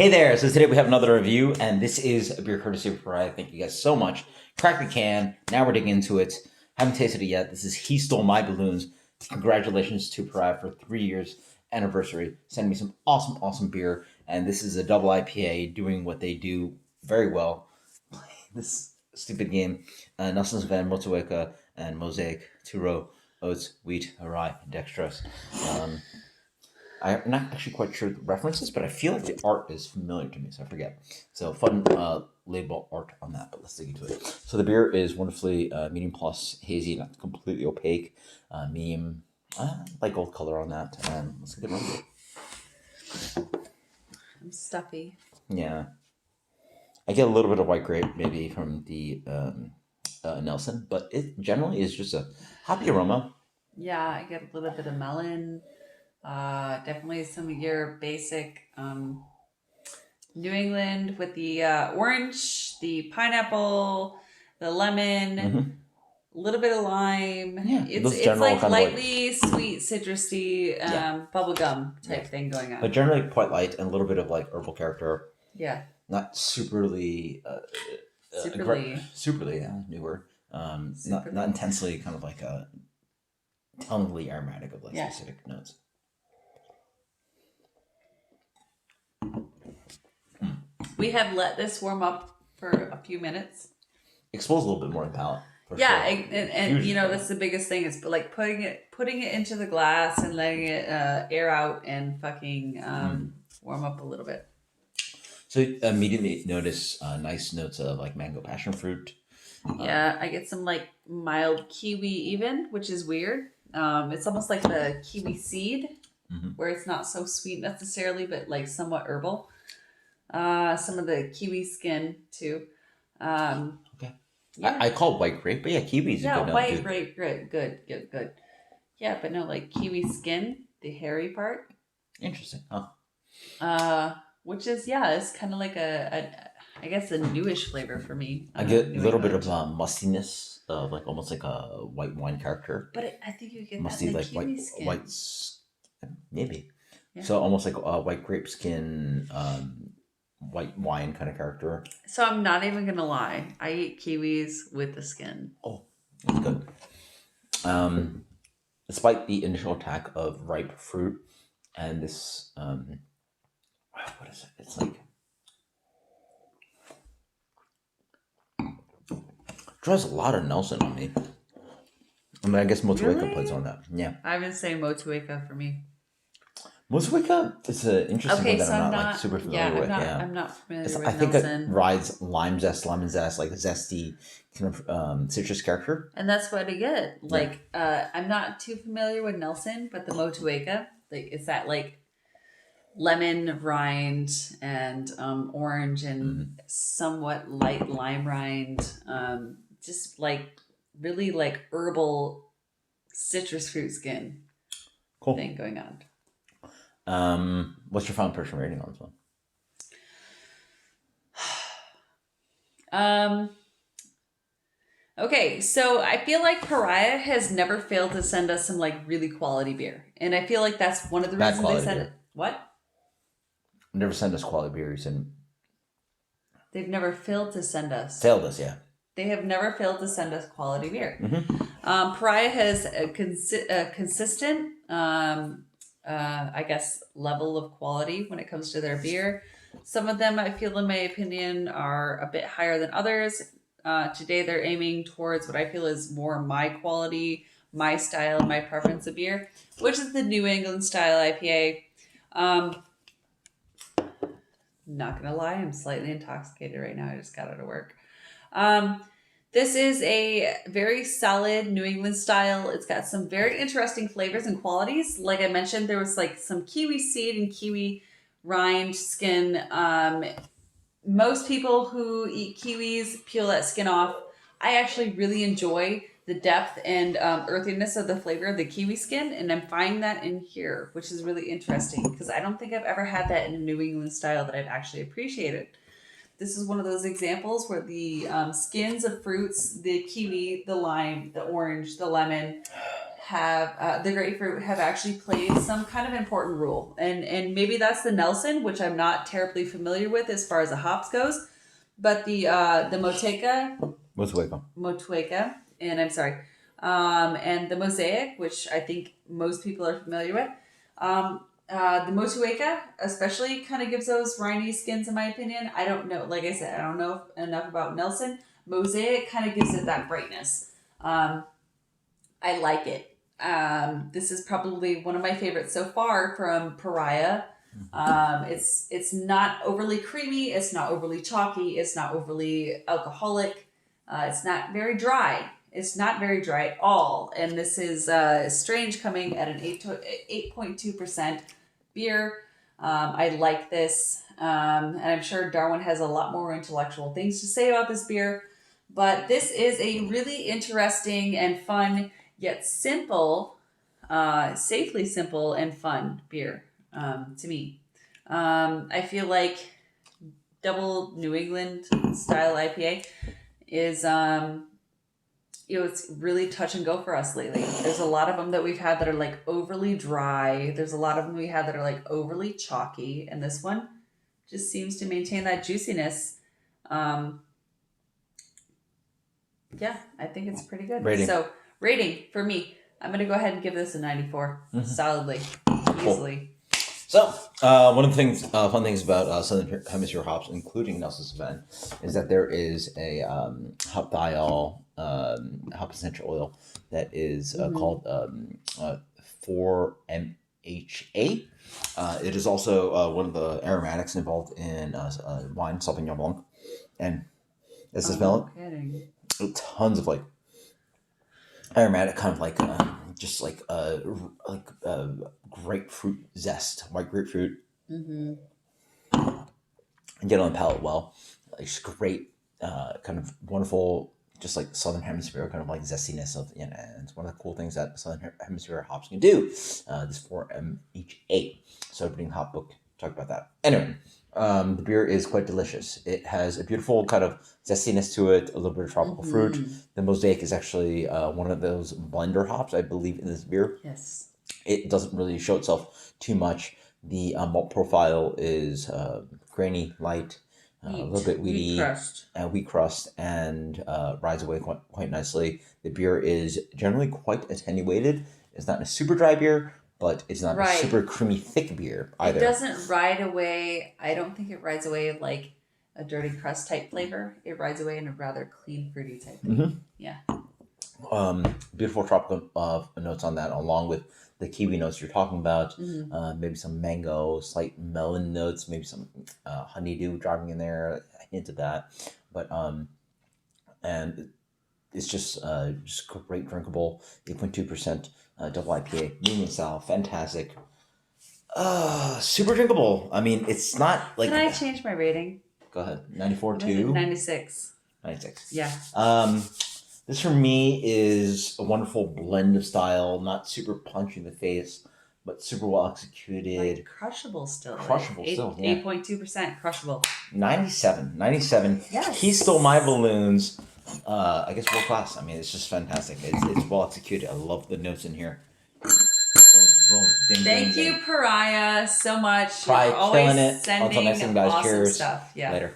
Hey there! So today we have another review, and this is a beer courtesy of Pariah. Thank you guys so much. Crack the can. Now we're digging into it. Haven't tasted it yet. This is He Stole My Balloons. Congratulations to Pariah for 3 years anniversary. Sending me some awesome beer. And this is a double IPA doing what they do very well. This stupid game. Nelson's Van Motueka and Mosaic, two-row, oats, wheat, rye, dextrose. I'm not actually quite sure the references, but I feel like the art is familiar to me, so I forget. So fun label art on that, but let's dig into it. So the beer is wonderfully medium plus hazy, not completely opaque, medium, light gold color on that, and let's get into it. I'm stuffy. Yeah. I get a little bit of white grape maybe from the Nelson, but it generally is just a hoppy aroma. Yeah, I get a little bit of melon. Definitely some of your basic New England with the orange, the pineapple, the lemon, a little bit of lime. Yeah, it's like lightly sweet, citrusy, bubblegum type thing going on. But generally quite light and a little bit of like herbal character. Yeah. Not superly, newer. Not intensely kind of like a tellingly aromatic of like specific notes. We have let this warm up for a few minutes. Expose a little bit more in the palate. Sure. And you know, that's the biggest thing is like putting it into the glass and letting it air out and fucking warm up a little bit. So immediately notice nice notes of like mango passion fruit. Yeah, I get some like mild kiwi even, which is weird. It's almost like the kiwi seed, where it's not so sweet necessarily, but like somewhat herbal. Some of the kiwi skin too. Okay. Yeah. I call white grape, but yeah, kiwi's a good. White grape, good. Yeah, but no, like kiwi skin, the hairy part. Interesting, huh? Which is it's kind of like I guess a newish flavor for me. I get a little bit of mustiness, of like almost like a white wine character. But I think you get musty, that in the like kiwi skin. white, maybe. Yeah. So almost like a white grape skin, white wine kind of character. So I'm not even gonna lie. I eat kiwis with the skin. Oh, that's good. Despite the initial attack of ripe fruit and this, what is it? It's like draws a lot of Nelson on me. I mean, I guess Motueka plays on that. Yeah. I would say Motueka for me. Motueka is an interesting one that I'm not like super familiar with. I'm not familiar with I think Nelson. It rides lemon zest, like a zesty kind of citrus character. And that's what I get. Like, I'm not too familiar with Nelson, but the Motueka, like, it's that like lemon rind and orange and somewhat light lime rind. Just like really like herbal citrus fruit skin thing going on. What's your final person rating on this one? Okay, so I feel like Pariah has never failed to send us some like really quality beer, and I feel like that's one of the reasons they said it. What? Never send us quality beer. You said they've never failed to send us. Failed us, yeah. They have never failed to send us quality beer. Pariah has a consistent, I guess, level of quality when it comes to their beer. Some of them, I feel, in my opinion, are a bit higher than others. Today, they're aiming towards what I feel is more my quality, my style, my preference of beer, which is the New England style IPA. Not gonna lie, I'm slightly intoxicated right now. I just got out of work. This is a very solid New England style. It's got some very interesting flavors and qualities. Like I mentioned, there was like some kiwi seed and kiwi rind skin. Most people who eat kiwis peel that skin off. I actually really enjoy the depth and earthiness of the flavor of the kiwi skin, and I'm finding that in here, which is really interesting because I don't think I've ever had that in a New England style that I've actually appreciated. This is one of those examples where the skins of fruits, the kiwi, the lime, the orange, the lemon, have the grapefruit have actually played some kind of important role, and maybe that's the Nelson, which I'm not terribly familiar with as far as the hops goes, but the Motueka, and I'm sorry, and the Mosaic, which I think most people are familiar with. The Motueka especially kind of gives those briny skins, in my opinion. I don't know, like I said, I don't know enough about Nelson. Mosaic kind of gives it that brightness. I like it. This is probably one of my favorites so far from Pariah. It's not overly creamy. It's not overly chalky. It's not overly alcoholic. It's not very dry. It's not very dry at all. And this is strange coming at an 8.2% beer. I like this. And I'm sure Darwin has a lot more intellectual things to say about this beer. But this is a really interesting and fun, yet simple, safely simple and fun beer to me. I feel like double New England style IPA is, it's really touch and go for us lately. There's a lot of them that we've had that are like overly dry. There's a lot of them we had that are like overly chalky. And this one just seems to maintain that juiciness. Yeah, I think it's pretty good. Rating. So, rating for me, I'm going to go ahead and give this a 94. Solidly. Easily. So, one of the things, fun things about Southern Hemisphere hops, including Nelson's Sven, is that there is a hop diol, hop essential oil that is called 4-MHA. It is also one of the aromatics involved in wine, Sauvignon Blanc. And as I smell it, tons of like aromatic, kind of like just like grapefruit zest, white grapefruit. And get on the palate well. Like just great, kind of wonderful, just like Southern Hemisphere kind of like zestiness of, and it's one of the cool things that Southern Hemisphere hops can do. This 4-MHA. So opening hop book talked about that. Anyway. The beer is quite delicious. It has a beautiful kind of zestiness to it, a little bit of tropical fruit. The Mosaic is actually one of those blender hops, I believe, in this beer. Yes. It doesn't really show itself too much. The malt profile is grainy, light, a little bit weedy, wheat crust, and rides away quite nicely. The beer is generally quite attenuated. It's not a super dry beer, but it's not a super creamy, thick beer either. It doesn't ride away. I don't think it rides away like a dirty crust type flavor. It rides away in a rather clean, fruity type flavor. Yeah. Beautiful tropical notes on that, along with the kiwi notes you're talking about. Maybe some mango, slight melon notes, maybe some honeydew driving in there, a hint of that. But and it's just great drinkable. 8.2%. Double IPA, medium style, fantastic. Super drinkable. I mean, it's not like. Can I change my rating? Go ahead. 94 to 96. 96. Yeah. This for me is a wonderful blend of style, not super punchy in the face, but super well executed. Like crushable still. Crushable still. Yeah. 8.2% crushable. 97. Yes. He stole my balloons. I guess world class. I mean, it's just fantastic. It's well executed. I love the notes in here. Boom, boom, ding, Thank ding, you, ding. Pariah, so much. Pariah, You're always killing it. sending Until next time, guys. awesome Cheers. stuff. Yeah. Later.